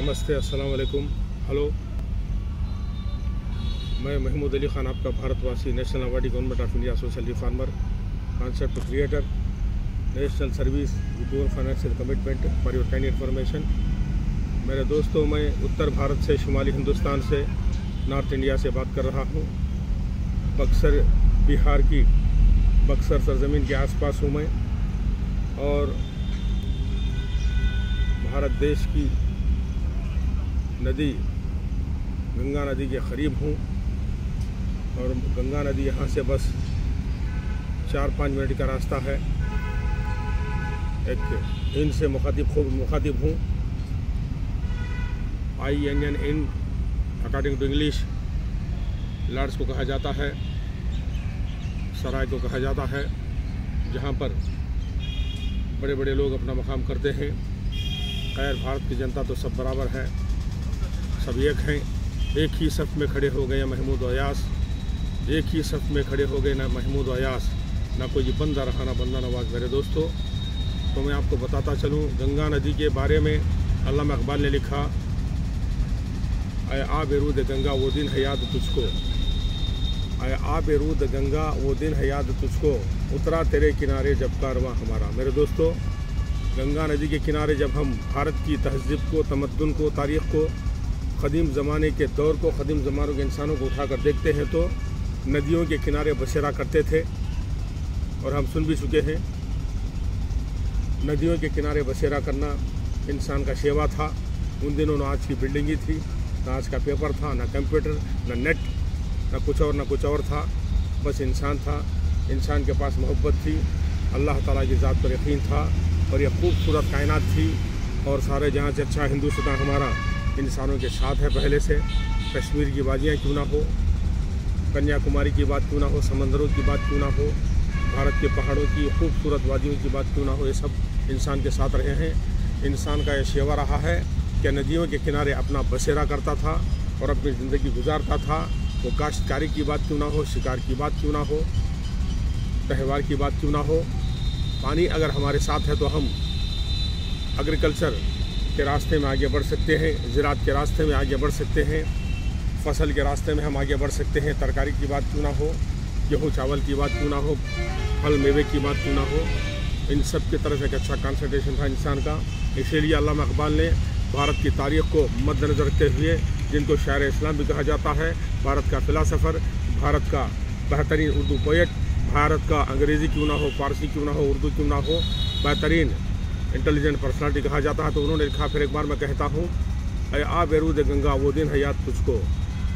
नमस्ते, अस्सलाम वालेकुम, हेलो। मैं महमूद अली ख़ान, आपका भारतवासी, national awardee government of India social reformer, concept creator, national service with your financial commitment for your kind information. मेरे दोस्तों, मैं उत्तर भारत से, शुमाली हिंदुस्तान से, नॉर्थ इंडिया से बात कर रहा हूँ। बक्सर, बिहार की बक्सर सरजमीन के आसपास हूँ मैं, और भारत देश की नदी गंगा नदी के करीब हूँ। और गंगा नदी यहाँ से बस 4-5 मिनट का रास्ता है। एक इन से मुखातिब हूँ। INN in according to English lords को कहा जाता है, सराय को कहा जाता है, जहाँ पर बड़े बड़े लोग अपना मकाम करते हैं। खैर, भारत की जनता तो सब बराबर है, सब एक हैं। एक ही सफ़ में खड़े हो गए महमूद अयास, एक ही सफ़ में खड़े हो गए ना महमूद अयास, ना कोई बंदा रहा ना बंदा नवाज। मेरे दोस्तों, तो मैं आपको बताता चलूँ गंगा नदी के बारे में। अल्लामा इकबाल ने लिखा, आ बेरूद गंगा वो दिन है याद तुझको, आ बेरूद गंगा वो दिन है याद तुझको, उतरा तेरे किनारे जब कारवां हमारा। मेरे दोस्तों, गंगा नदी के किनारे जब हम भारत की तहज़ीब को, तमद्दुन को, तारीख़ को, क़दीम ज़माने के दौर को, क़दीम ज़मानों के इंसानों को उठाकर देखते हैं तो नदियों के किनारे बसेरा करते थे। और हम सुन भी चुके हैं, नदियों के किनारे बसेरा करना इंसान का शेवा था। उन दिनों ना आज की बिल्डिंग ही थी, ना आज का पेपर था, ना कंप्यूटर, ना नेट, ना कुछ और था। बस इंसान था, इंसान के पास मोहब्बत थी, अल्लाह ताला की ज़ात पर यकीन था, और यह खूबसूरत कायनात थी। और सारे जहाँ से अच्छा हिंदुस्तान हमारा इंसानों के साथ है पहले से। कश्मीर की वादियाँ क्यों ना हो, कन्याकुमारी की बात क्यों ना हो, समंदरों की बात क्यों ना हो, भारत के पहाड़ों की खूबसूरत वादियों की बात क्यों ना हो, ये सब इंसान के साथ रहे हैं। इंसान का यह शेवा रहा है कि नदियों के किनारे अपना बसेरा करता था और अपनी ज़िंदगी गुजारता था। वो काश्तकारी की बात क्यों ना हो, शिकार की बात क्यों ना हो, त्यौहार की बात क्यों ना हो। पानी अगर हमारे साथ है तो हम एग्रीकल्चर के रास्ते में आगे बढ़ सकते हैं, ज़राअत के रास्ते में आगे बढ़ सकते हैं, फसल के रास्ते में हम आगे बढ़ सकते हैं। तरकारी की बात क्यों ना हो, गेहूँ चावल की बात क्यों ना हो, फल मेवे की बात क्यों ना हो, इन सब की तरफ एक अच्छा कंसंट्रेशन था इंसान का। इसीलिए अल्लामा इकबाल ने भारत की तारीख़ को मद्देनज़र रखते हुए, जिनको शायर इस्लाम भी कहा जाता है, भारत का फ़िलासफ़र, भारत का बेहतरीन उर्दू पोएट, भारत का अंग्रेज़ी क्यों ना हो, फ़ारसी क्यों ना हो, उर्दू क्यों ना हो, बेहतरीन इंटेलिजेंट पर्सनालिटी कहा जाता है। तो उन्होंने लिखा, फिर एक बार मैं कहता हूँ, आ बेरूद गंगा वो दिन है याद तुझको,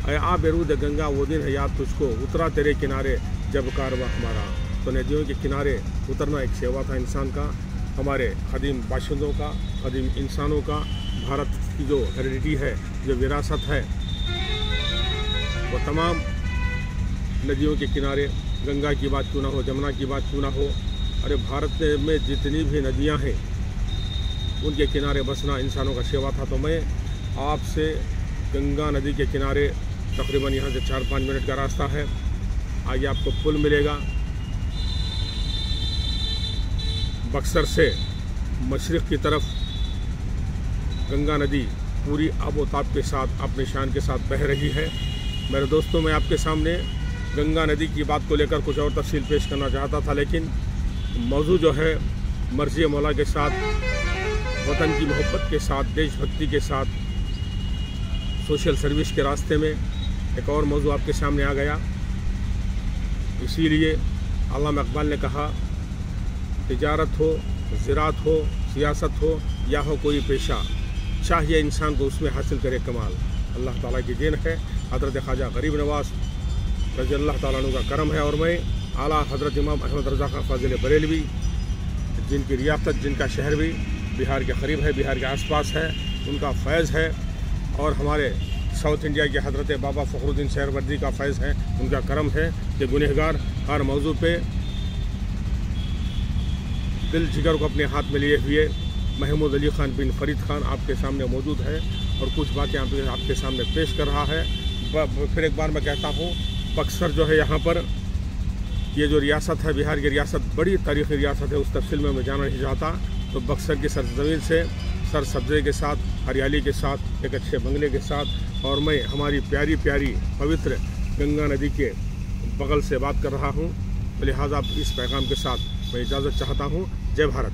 आ बेरूद गंगा वो दिन है याद तुझको, उतरा तेरे किनारे जब कारवां हमारा। तो नदियों के किनारे उतरना एक सेवा था इंसान का, हमारे क़दीम बाशिंदों का, क़दीम इंसानों का। भारत की जो हेरिडिटी है, जो विरासत है, वो तमाम नदियों के किनारे, गंगा की बात क्यों ना हो, जमुना की बात क्यों ना हो, अरे भारत में जितनी भी नदियां हैं उनके किनारे बसना इंसानों का सेवा था। तो मैं आपसे गंगा नदी के किनारे, तकरीबन यहाँ से 4-5 मिनट का रास्ता है, आगे आपको पुल मिलेगा। बक्सर से मशरिक़ की तरफ गंगा नदी पूरी आबोताब के साथ, अपने शान के साथ बह रही है। मेरे दोस्तों, मैं आपके सामने गंगा नदी की बात को लेकर कुछ और तफसील पेश करना चाहता था, लेकिन मौजू जो है मर्ज़ी मौला के साथ, वतन की मोहब्बत के साथ, देशभक्ति के साथ, सोशल सर्विस के रास्ते में एक और मौजू आपके सामने आ गया। इसीलिए अल्लामा इकबाल ने कहा, तिजारत हो, ज़राअत हो, सियासत हो, या हो कोई पेशा, चाहिए इंसान को उसमें हासिल करे कमाल। अल्लाह ताला की देन है, हज़रत ख्वाजा गरीब नवाज़ रज़ी अल्लाह ताला अन्हु का करम है। और मैं आला हज़रत इमाम अहमद रज़ा खां फ़ाज़िल बरेलवी, जिनकी रियासत, जिनका शहर भी बिहार के करीब है, बिहार के आसपास है, उनका फैज़ है। और हमारे साउथ इंडिया के हज़रत बाबा फ़खरुद्दीन सहरवर्दी का फैज़ है, उनका करम है कि गुनहगार हर मौजू पे दिल जिगर को अपने हाथ में लिए हुए महमूद अली ख़ान बिन फ़रीद ख़ान आपके सामने मौजूद है और कुछ बातें आपके सामने पेश कर रहा है। फिर एक बार मैं कहता हूँ, बक्सर जो है, यहाँ पर ये जो रियासत है, बिहार की रियासत बड़ी तारीख़ी रियासत है, उस तफसील में मैं जाना नहीं चाहता। तो बक्सर की सरजमीन से सर सब्जे के साथ, हरियाली के साथ, एक अच्छे बंगले के साथ, और मैं हमारी प्यारी प्यारी पवित्र गंगा नदी के बगल से बात कर रहा हूँ। लिहाजा इस पैगाम के साथ मैं इजाज़त चाहता हूँ। जय भारत।